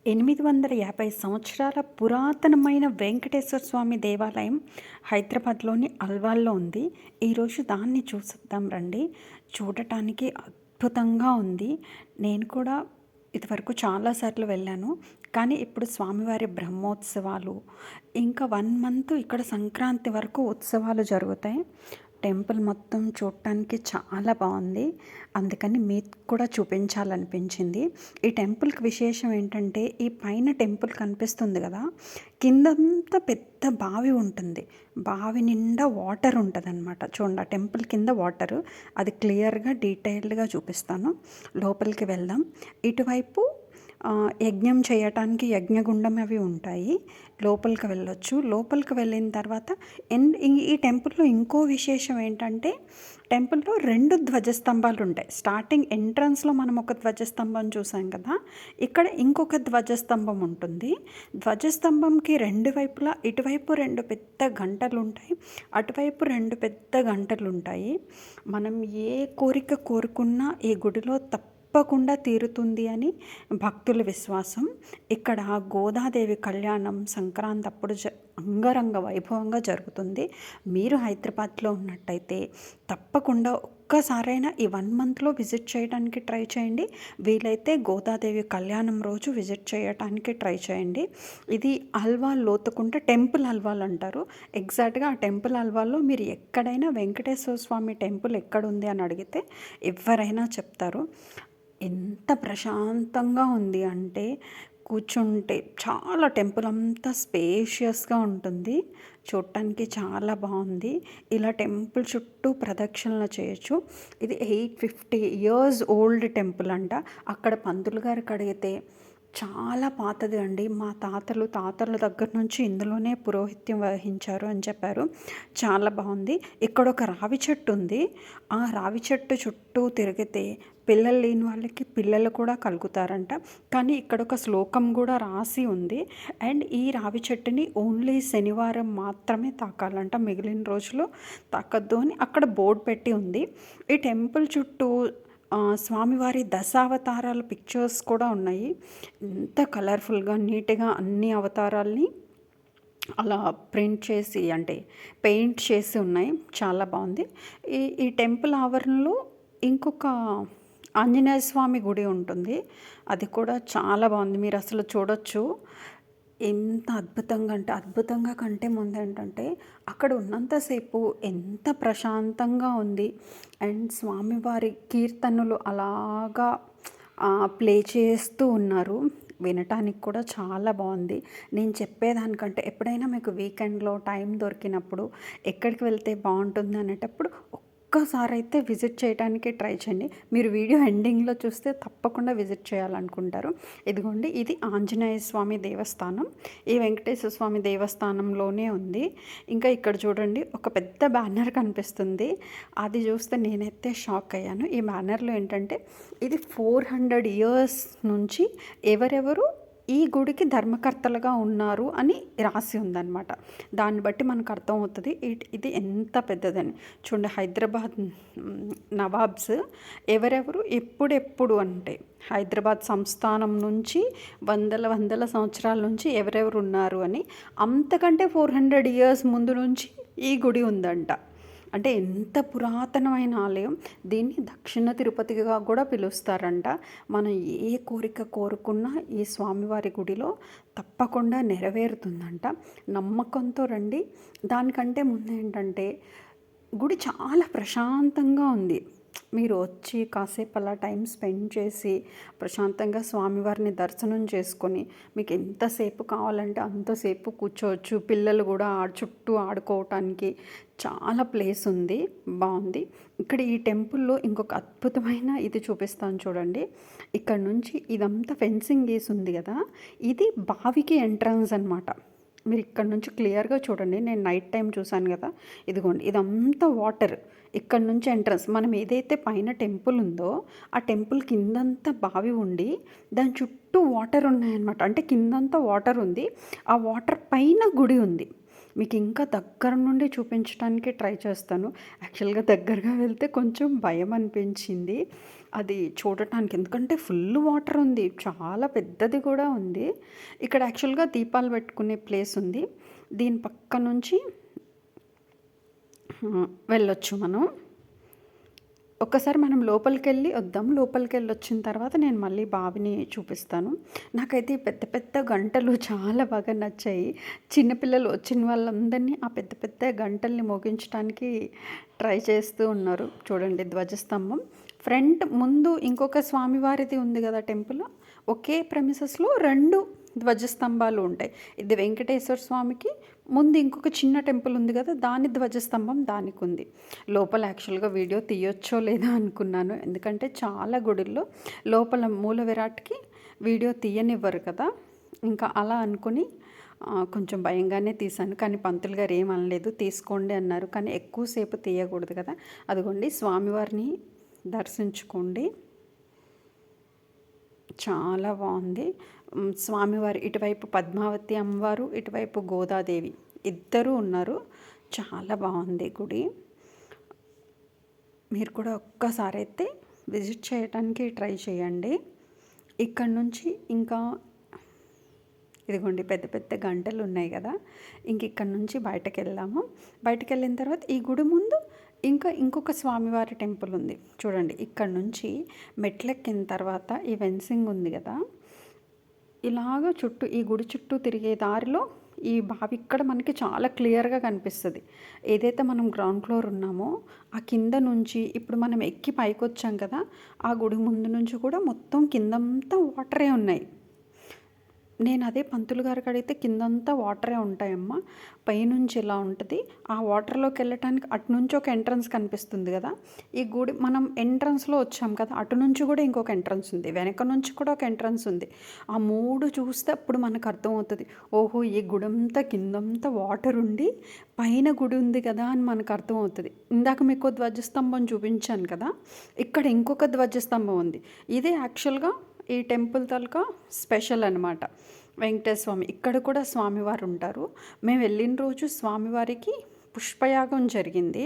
850 సంవత్సరాల పురాతనమైన వెంకటేశ్వర స్వామి దేవాలయం హైదరాబాద్లోని అల్వాల్లో ఉంది. ఈరోజు దాన్ని చూసిద్దాం రండి. చూడటానికి అద్భుతంగా ఉంది. నేను కూడా ఇదివరకు చాలాసార్లు వెళ్ళాను. కానీ ఇప్పుడు స్వామివారి బ్రహ్మోత్సవాలు, ఇంకా 1 మంత్ ఇక్కడ సంక్రాంతి వరకు ఉత్సవాలు జరుగుతాయి. టెంపుల్ మొత్తం చూడటానికి చాలా బాగుంది. అందుకని మీకు కూడా చూపించాలనిపించింది. ఈ టెంపుల్కి విశేషం ఏంటంటే, ఈ పైన టెంపుల్ కనిపిస్తుంది కదా, కిందంతా పెద్ద బావి ఉంటుంది. బావి నిండా వాటర్ ఉంటుందన్నమాట. చూడండి, ఆ టెంపుల్ కింద వాటరు. అది క్లియర్గా డీటెయిల్డ్గా చూపిస్తాను. లోపలికి వెళ్దాం. ఇటువైపు యజ్ఞం చేయటానికి యజ్ఞగుండం అవి ఉంటాయి. లోపలికి వెళ్ళొచ్చు. లోపలికి వెళ్ళిన తర్వాత ఈ టెంపుల్లో ఇంకో విశేషం ఏంటంటే, టెంపుల్లో 2 ధ్వజస్తంభాలు ఉంటాయి. స్టార్టింగ్ ఎంట్రన్స్లో మనం ఒక ధ్వజస్తంభం చూసాం కదా, ఇక్కడ ఇంకొక ధ్వజస్తంభం ఉంటుంది. ధ్వజస్తంభంకి 2 వైపులా, ఇటువైపు 2 పెద్ద గంటలు ఉంటాయి, అటువైపు 2 పెద్ద గంటలు ఉంటాయి. మనం ఏ కోరిక కోరుకున్నా ఈ గుడిలో తప్పకుండా తీరుతుంది అని భక్తుల విశ్వాసం. ఇక్కడ గోదాదేవి కళ్యాణం సంక్రాంతి అప్పుడు అంగరంగ వైభవంగా జరుగుతుంది. మీరు హైదరాబాద్లో ఉన్నట్టయితే తప్పకుండా ఒక్కసారైనా ఈ 1 మంత్లో విజిట్ చేయడానికి ట్రై చేయండి. వీలైతే గోదాదేవి కళ్యాణం రోజు విజిట్ చేయడానికి ట్రై చేయండి. ఇది అల్వా లోతుకుంట టెంపుల్ అల్వాల్ అంటారు. ఎగ్జాక్ట్గా ఆ టెంపుల్ అల్వాల్లో మీరు ఎక్కడైనా వెంకటేశ్వర స్వామి టెంపుల్ ఎక్కడుంది అని అడిగితే ఎవరైనా చెప్తారు. ఎంత ప్రశాంతంగా ఉంది అంటే, కూర్చుంటే చాలా టెంపుల్ అంతా స్పేషియస్గా ఉంటుంది. చూడటానికి చాలా బాగుంది. ఇలా టెంపుల్ చుట్టూ ప్రదక్షిణలు చేయొచ్చు. ఇది 850 ఇయర్స్ ఓల్డ్ టెంపుల్ అంట. అక్కడ పంతులు గారికి అడిగితే చాలా పాతది అండి, మా తాతల దగ్గర నుంచి ఇందులోనే పురోహిత్యం వహించారు అని చెప్పారు. చాలా బాగుంది. ఇక్కడ ఒక రావి చెట్టు ఉంది. ఆ రావి చెట్టు చుట్టూ తిరిగితే పిల్లలు లేని వాళ్ళకి పిల్లలు కూడా కలుగుతారంట. కానీ ఇక్కడ ఒక శ్లోకం కూడా రాసి ఉంది. అండ్ ఈ రావి చెట్టుని ఓన్లీ శనివారం మాత్రమే తాకాలంట, మిగిలిన రోజులు తాకద్దు అని అక్కడ బోర్డు పెట్టి ఉంది. ఈ టెంపుల్ చుట్టూ స్వామివారి దశావతారాల పిక్చర్స్ కూడా ఉన్నాయి. ఎంత కలర్ఫుల్గా నీట్గా అన్ని అవతారాల్ని అలా ప్రింట్ చేసి, అంటే పెయింట్ చేసి ఉన్నాయి. చాలా బాగుంది. ఈ టెంపుల్ ఆవరణలో ఇంకొక ఆంజనేయ స్వామి గుడి ఉంటుంది. అది కూడా చాలా బాగుంది. మీరు అసలు చూడొచ్చు. ఎంత అద్భుతంగా అంటే, అద్భుతంగా కంటే ముందు ఏంటంటే, అక్కడ ఉన్నంతసేపు ఎంత ప్రశాంతంగా ఉంది. అండ్ స్వామివారి కీర్తనలు అలాగా ప్లే చేస్తూ ఉన్నారు. వినటానికి కూడా చాలా బాగుంది. నేను చెప్పేదానికంటే ఎప్పుడైనా మీకు వీకెండ్లో టైం దొరికినప్పుడు ఎక్కడికి వెళ్తే బాగుంటుంది అనేటప్పుడు ఒక్కసారి అయితే విజిట్ చేయడానికి ట్రై చేయండి. మీరు వీడియో ఎండింగ్లో చూస్తే తప్పకుండా విజిట్ చేయాలనుకుంటారు. ఇదిగోండి, ఇది ఆంజనేయ స్వామి దేవస్థానం. ఈ వెంకటేశ్వర స్వామి దేవస్థానంలోనే ఉంది. ఇంకా ఇక్కడ చూడండి, ఒక పెద్ద బ్యానర్ కనిపిస్తుంది. అది చూస్తే నేనైతే షాక్ అయ్యాను. ఈ బ్యానర్లో ఏంటంటే, ఇది 400 ఇయర్స్ నుంచి ఎవరెవరు ఈ గుడికి ధర్మకర్తలుగా ఉన్నారు అని రాసి ఉందన్నమాట. దాన్ని బట్టి మనకు అర్థమవుతుంది ఇది ఎంత పెద్దదని. చూడండి, హైదరాబాద్ నవాబ్స్ ఎవరెవరు ఎప్పుడెప్పుడు అంటే, హైదరాబాద్ సంస్థానం నుంచి వందల సంవత్సరాల నుంచి ఎవరెవరు ఉన్నారు అని, అంతకంటే 400 ఇయర్స్ ముందు నుంచి ఈ గుడి ఉందంట. అంటే ఎంత పురాతనమైన ఆలయం. దీన్ని దక్షిణ తిరుపతిగా కూడా పిలుస్తారంట. మనం ఏ కోరిక కోరుకున్నా ఈ స్వామివారి గుడిలో తప్పకుండా నెరవేరుతుందంట. నమ్మకంతో రండి. దానికంటే ముందు ఏంటంటే, గుడి చాలా ప్రశాంతంగా ఉంది. మీరు వచ్చి కాసేపు అలా టైం స్పెండ్ చేసి ప్రశాంతంగా స్వామివారిని దర్శనం చేసుకొని, మీకు ఎంతసేపు కావాలంటే అంతసేపు కూర్చోవచ్చు. పిల్లలు కూడా చుట్టూ ఆడుకోవటానికి చాలా ప్లేస్ ఉంది. బాగుంది. ఇక్కడ ఈ టెంపుల్లో ఇంకొక అద్భుతమైన ఇది చూపిస్తాను చూడండి. ఇక్కడ నుంచి ఇదంతా ఫెన్సింగ్ వేసి ఉంది కదా, ఇది బావికి ఎంట్రన్స్ అనమాట. మీరు ఇక్కడ నుంచి క్లియర్గా చూడండి. నేను నైట్ టైం చూశాను కదా, ఇదిగోండి, ఇదంతా వాటర్. ఇక్కడ నుంచి ఎంట్రన్స్. మనం ఏదైతే పైన టెంపుల్ ఉందో ఆ టెంపుల్ కిందంతా బావి ఉండి దాని చుట్టూ వాటర్ ఉన్నాయన్నమాట. అంటే కిందంతా వాటర్ ఉంది, ఆ వాటర్ పైన గుడి ఉంది. మీకు ఇంకా దగ్గర నుండి చూపించడానికి ట్రై చేస్తాను. యాక్చువల్గా దగ్గరగా వెళ్తే కొంచెం భయం అనిపించింది. అది చూడటానికి. ఎందుకంటే ఫుల్ వాటర్ ఉంది. చాలా పెద్దది కూడా ఉంది. ఇక్కడ యాక్చువల్‌గా దీపాలు పెట్టుకునే ప్లేస్ ఉంది. దీని పక్క నుంచి వెళ్ళొచ్చు మనం. ఒక్కసారి మనం లోపలికెళ్ళి వద్దాం. లోపలికెళ్ళొచ్చిన తర్వాత నేను మళ్ళీ బావిని చూపిస్తాను. నాకైతే ఈ పెద్ద పెద్ద గంటలు చాలా బాగా నచ్చాయి. చిన్నపిల్లలు వచ్చిన వాళ్ళందరినీ ఆ పెద్ద పెద్ద గంటల్ని మోగించడానికి ట్రై చేస్తూ ఉన్నారు. చూడండి ధ్వజస్తంభం. ఫ్రంట్ ముందు ఇంకొక స్వామివారిది ఉంది కదా టెంపుల్. ఒకే ప్రెమిసెస్‌లో 2 ధ్వజస్తంభాలు ఉంటాయి. ఇది వెంకటేశ్వర స్వామికి, ముందు ఇంకొక చిన్న టెంపుల్ ఉంది కదా, దాని ధ్వజస్తంభం దానికి ఉంది. లోపల యాక్చువల్గా వీడియో తీయొచ్చో లేదా అనుకున్నాను. ఎందుకంటే చాలా గుడుల్లో లోపల మూల విరాట్కి వీడియో తీయనివ్వరు కదా. ఇంకా అలా అనుకుని కొంచెం భయంగానే తీశాను. కానీ పంతులు గారు ఏమనలేదు, తీసుకోండి అన్నారు. కానీ ఎక్కువసేపు తీయకూడదు కదా. అదిగోండి స్వామివారిని దర్శించుకోండి. చాలా బాగుంది. స్వామివారు ఇటువైపు పద్మావతి అమ్మవారు, ఇటువైపు గోదాదేవి ఇద్దరు ఉన్నారు. చాలా బాగుంది గుడి. మీరు కూడా ఒక్కసారి అయితే విజిట్ చేయడానికి ట్రై చేయండి. ఇక్కడ నుంచి ఇంకా ఇదిగోండి పెద్ద పెద్ద గంటలు ఉన్నాయి కదా. ఇక్కడ నుంచి బయటకు వెళ్దాము. బయటకు వెళ్ళిన తర్వాత ఈ గుడి ముందు ఇంకొక స్వామివారి టెంపుల్ ఉంది. చూడండి ఇక్కడ నుంచి మెట్లెక్కిన తర్వాత ఈ ఫెన్సింగ్ ఉంది కదా, ఇలాగ చుట్టూ ఈ గుడి చుట్టూ తిరిగే దారిలో ఈ బావి ఇక్కడ మనకి చాలా క్లియర్గా కనిపిస్తుంది. ఏదైతే మనం గ్రౌండ్ ఫ్లోర్ ఉన్నామో ఆ కింద నుంచి ఇప్పుడు మనం ఎక్కి పైకి వచ్చాం కదా, ఆ గుడి ముందు నుంచి కూడా మొత్తం కిందంతా వాటరే ఉన్నాయి. నేను అదే పంతులు గారికి అడిగితే కిందంతా వాటరే ఉంటాయమ్మా, పైనుంచి ఇలా ఉంటుంది. ఆ వాటర్లోకి వెళ్ళటానికి అటు నుంచి ఒక ఎంట్రన్స్ కనిపిస్తుంది కదా, ఈ గుడి మనం ఎంట్రన్స్లో వచ్చాం కదా, అటు నుంచి కూడా ఇంకొక ఎంట్రన్స్ ఉంది, వెనక నుంచి కూడా ఒక ఎంట్రన్స్ ఉంది. ఆ 3 చూస్తే అప్పుడు మనకు అర్థమవుతుంది, ఓహో ఈ గుడంతా కిందంతా వాటర్ ఉండి పైన గుడి ఉంది కదా అని మనకు అర్థమవుతుంది. ఇందాక మీకు ధ్వజస్తంభం చూపించాను కదా, ఇక్కడ ఇంకొక ధ్వజస్తంభం ఉంది. ఇదే యాక్చువల్గా ఈ టెంపుల్ తాలూకా స్పెషల్ అనమాట. వెంకటేశ్వర స్వామి ఇక్కడ కూడా స్వామివారు ఉంటారు. మేము వెళ్ళిన రోజు స్వామివారికి పుష్పయాగం జరిగింది.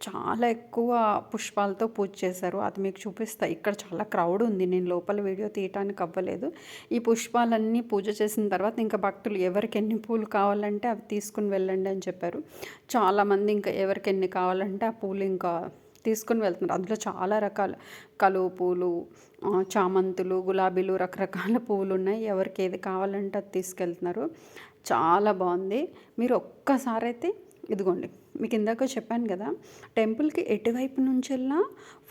చాలా ఎక్కువ పుష్పాలతో పూజ చేశారు. అది మీకు చూపిస్తా. ఇక్కడ చాలా క్రౌడ్ ఉంది. నేను లోపల వీడియో తీయటానికి అవ్వలేదు. ఈ పుష్పాలన్నీ పూజ చేసిన తర్వాత ఇంకా భక్తులు ఎవరికి ఎన్ని పూలు కావాలంటే అవి తీసుకుని వెళ్ళండి అని చెప్పారు. చాలామంది ఇంకా ఎవరికి ఎన్ని కావాలంటే ఆ పూలు ఇంకా తీసుకుని వెళ్తున్నారు. అందులో చాలా రకాల కలువ పూలు, చామంతులు, గులాబీలు, రకరకాల పువ్వులు ఉన్నాయి. ఎవరికి ఏది కావాలంటే అది తీసుకెళ్తున్నారు. చాలా బాగుంది. మీరు ఒక్కసారి అయితే ఇదిగోండి, మీకు ఇందాక చెప్పాను కదా, టెంపుల్కి ఎటువైపు నుంచి వెళ్ళినా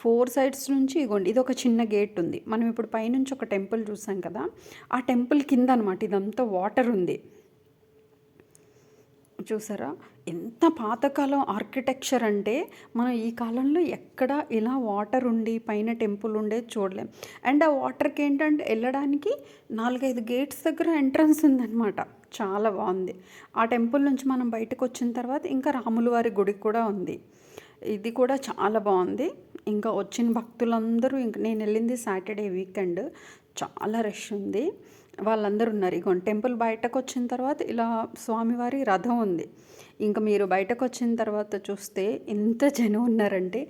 4 సైడ్స్ నుంచి ఇదిగోండి ఇది ఒక చిన్న గేట్ ఉంది. మనం ఇప్పుడు పైనుంచి ఒక టెంపుల్ చూసాం కదా, ఆ టెంపుల్ కింద అనమాట ఇదంతా వాటర్ ఉంది. చూసారా ఎంత పాతకాలం ఆర్కిటెక్చర్ అంటే, మనం ఈ కాలంలో ఎక్కడ ఇలా వాటర్ ఉండి పైన టెంపుల్ ఉండేది చూడలేం. అండ్ ఆ వాటర్కి ఏంటంటే వెళ్ళడానికి 4-5 గేట్స్ దగ్గర ఎంట్రన్స్ ఉందన్నమాట. చాలా బాగుంది. ఆ టెంపుల్ నుంచి మనం బయటకు వచ్చిన తర్వాత ఇంకా రాముల వారి గుడి కూడా ఉంది. ఇది కూడా చాలా బాగుంది. ఇంకా వచ్చిన భక్తులందరూ నేను వెళ్ళింది సాటర్డే వీకెండ్, చాలా రష్ ఉంది. వాళ్ళందరూ ఉన్నారు. ఇగో టెంపుల్ బయటకు వచ్చిన తర్వాత ఇలా స్వామివారి రథం ఉంది. ఇంకా మీరు బయటకు వచ్చిన తర్వాత చూస్తే ఎంత జనం ఉన్నారంటే,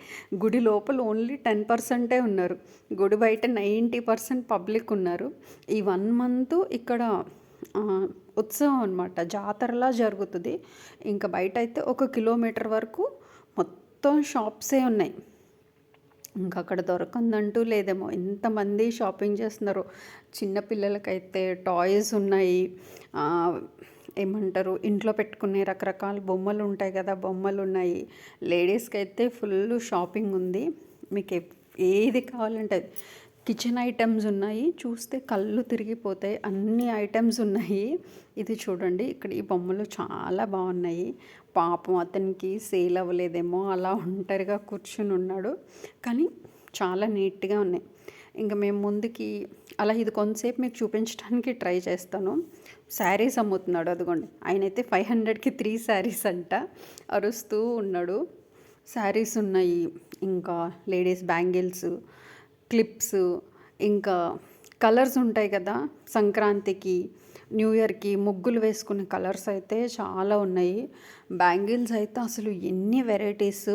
గుడి లోపల ఓన్లీ 10% ఉన్నారు. గుడి బయట 90% పబ్లిక్ ఉన్నారు. ఈ 1 మంత్ ఇక్కడ ఉత్సవం అనమాట, జాతరలా జరుగుతుంది. ఇంకా బయట అయితే 1 కిలోమీటర్ వరకు మొత్తం షాప్సే ఉన్నాయి. ఇంకా అక్కడ దొరకందంటూ లేదేమో, ఎంతమంది షాపింగ్ చేస్తున్నారు. చిన్నపిల్లలకైతే టాయ్స్ ఉన్నాయి, ఏమంటారు ఇంట్లో పెట్టుకునే రకరకాల బొమ్మలు ఉంటాయి కదా, బొమ్మలు ఉన్నాయి. లేడీస్కి అయితే ఫుల్ షాపింగ్ ఉంది. మీకు ఏది కావాలంటే కిచెన్ ఐటమ్స్ ఉన్నాయి. చూస్తే కళ్ళు తిరిగిపోతాయి, అన్ని ఐటమ్స్ ఉన్నాయి. ఇది చూడండి, ఇక్కడ ఈ బొమ్మలు చాలా బాగున్నాయి. పాపం అతనికి సేల్ అవ్వలేదేమో, అలా ఒంటరిగా కూర్చుని ఉన్నాడు, కానీ చాలా నీట్గా ఉన్నాయి. ఇంకా మేము ముందుకి అలా ఇది కొంతసేపు మీకు చూపించడానికి ట్రై చేస్తాను. శారీస్ అమ్ముతున్నాడు, అదిగోండి ఆయనైతే 500కి 3 శారీస్ అంట, అరుస్తూ ఉన్నాడు. శారీస్ ఉన్నాయి, ఇంకా లేడీస్ బ్యాంగిల్స్, క్లిప్స్, ఇంకా కలర్స్ ఉంటాయి కదా సంక్రాంతికి, న్యూ ఇయర్‌కి ముగ్గులు వేసుకునే కలర్స్ అయితే చాలా ఉన్నాయి. బ్యాంగిల్స్ అయితే అసలు ఎన్ని వెరైటీస్,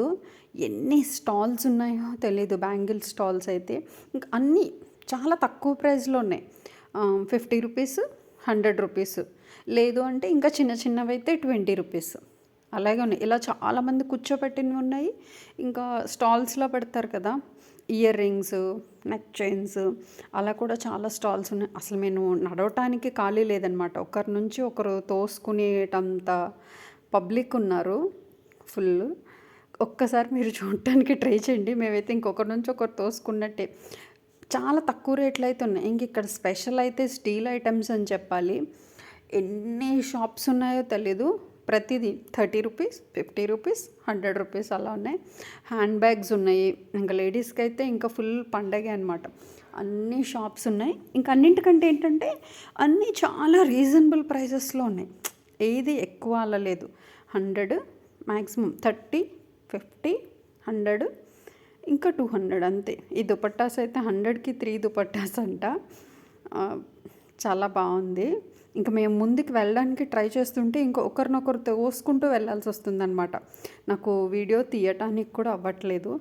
ఎన్ని స్టాల్స్ ఉన్నాయో తెలీదు. బ్యాంగిల్ స్టాల్స్ అయితే ఇంక అన్నీ చాలా తక్కువ ప్రైస్‌లో ఉన్నాయి. 50 రూపీస్, 100 రూపీస్, లేదు అంటే ఇంకా చిన్న చిన్నవైతే 20 రూపీస్ అలాగే ఉన్నాయి. ఇలా చాలామంది కూర్చోపెట్టినవి ఉన్నాయి. ఇంకా స్టాల్స్‌లో పెడతారు కదా ఇయర్ రింగ్స్, నెక్ చైన్స్, అలా కూడా చాలా స్టాల్స్ ఉన్నాయి. అసలు నేను నడవటానికి ఖాళీ లేదనమాట. ఒకరి నుంచి ఒకరు తోసుకునేటంత పబ్లిక్ ఉన్నారు ఫుల్. ఒక్కసారి మీరు చూడటానికి ట్రై చేయండి. మేమైతే ఇంకొకరి నుంచి ఒకరు తోసుకున్నట్టే. చాలా తక్కువ రేట్లు అయితే ఉన్నాయి. ఇంక ఇక్కడ స్పెషల్ అయితే స్టీల్ ఐటమ్స్ అని చెప్పాలి. ఎన్ని షాప్స్ ఉన్నాయో తెలీదు. ప్రతిదీ 30 రూపీస్, 50 రూపీస్, 100 రూపీస్ అలా ఉన్నాయి. హ్యాండ్ బ్యాగ్స్ ఉన్నాయి. ఇంకా లేడీస్కి అయితే ఇంకా ఫుల్ పండగే అనమాట. అన్ని షాప్స్ ఉన్నాయి. ఇంకా అన్నింటికంటే ఏంటంటే అన్నీ చాలా రీజనబుల్ ప్రైజెస్లో ఉన్నాయి. ఏది ఎక్కువ అలా లేదు. 100 మ్యాక్సిమం 30, 50, 100 ఇంకా 200 అంతే. ఈ దుపట్టాస్ అయితే 100కి 3 దుపట్టాస్ అంట. చాలా బాగుంది. ఇంకా మేము ముందుకు వెళ్ళడానికి ట్రై చేస్తుంటే ఇంకా ఒకరినొకరు తోసుకుంటూ వెళ్ళాల్సి వస్తుందన్నమాట. నాకు వీడియో తీయటానికి కూడా అవ్వట్లేదు.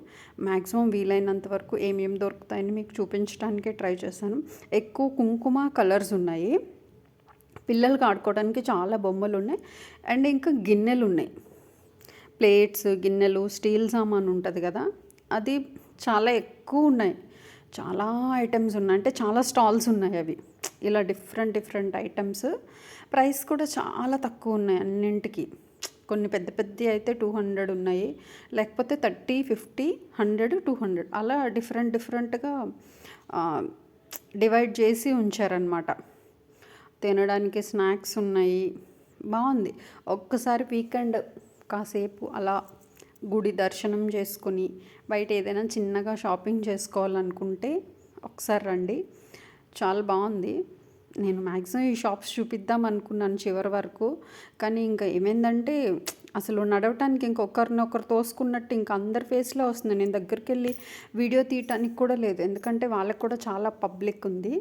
మ్యాక్సిమం వీలైనంత వరకు ఏమేమి దొరుకుతాయని మీకు చూపించడానికే ట్రై చేశాను. ఎక్కువ కుంకుమ కలర్స్ ఉన్నాయి. పిల్లలకి ఆడుకోవడానికి చాలా బొమ్మలు ఉన్నాయి. అండ్ ఇంకా గిన్నెలు ఉన్నాయి. ప్లేట్స్, గిన్నెలు, స్టీల్ సామాన్ ఉంటుంది కదా, అది చాలా ఎక్కువ ఉన్నాయి. చాలా ఐటమ్స్ ఉన్నాయి. అంటే చాలా స్టాల్స్ ఉన్నాయి అవి. ఇలా డిఫరెంట్ డిఫరెంట్ ఐటమ్స్. ప్రైస్ కూడా చాలా తక్కువ ఉన్నాయి అన్నింటికి. కొన్ని పెద్ద పెద్దవి అయితే 200 ఉన్నాయి. లేకపోతే 30, 50, 100, 200 అలా డిఫరెంట్ డిఫరెంట్గా డివైడ్ చేసి ఉంచారనమాట. తినడానికి స్నాక్స్ ఉన్నాయి. బాగుంది. ఒక్కసారి వీకెండ్ కాసేపు అలా గుడి దర్శనం చేసుకొని బయట ఏదైనా చిన్నగా షాపింగ్ చేసుకోవాలనుకుంటే ఒకసారి రండి. చాలా బాగుంది. నేను మ్యాక్సిమం ఈ షాప్స్ చూపిద్దాం అనుకున్నాను చివరి వరకు. కానీ ఇంకా ఏమైందంటే అసలు నడవటానికి ఇంకొకరినొకరు తోసుకున్నట్టు ఇంకా అందరి ఫేస్లో వస్తుంది. నేను దగ్గరికి వెళ్ళి వీడియో తీయటానికి కూడా లేదు. ఎందుకంటే వాళ్ళకు కూడా చాలా పబ్లిక్ ఉంది.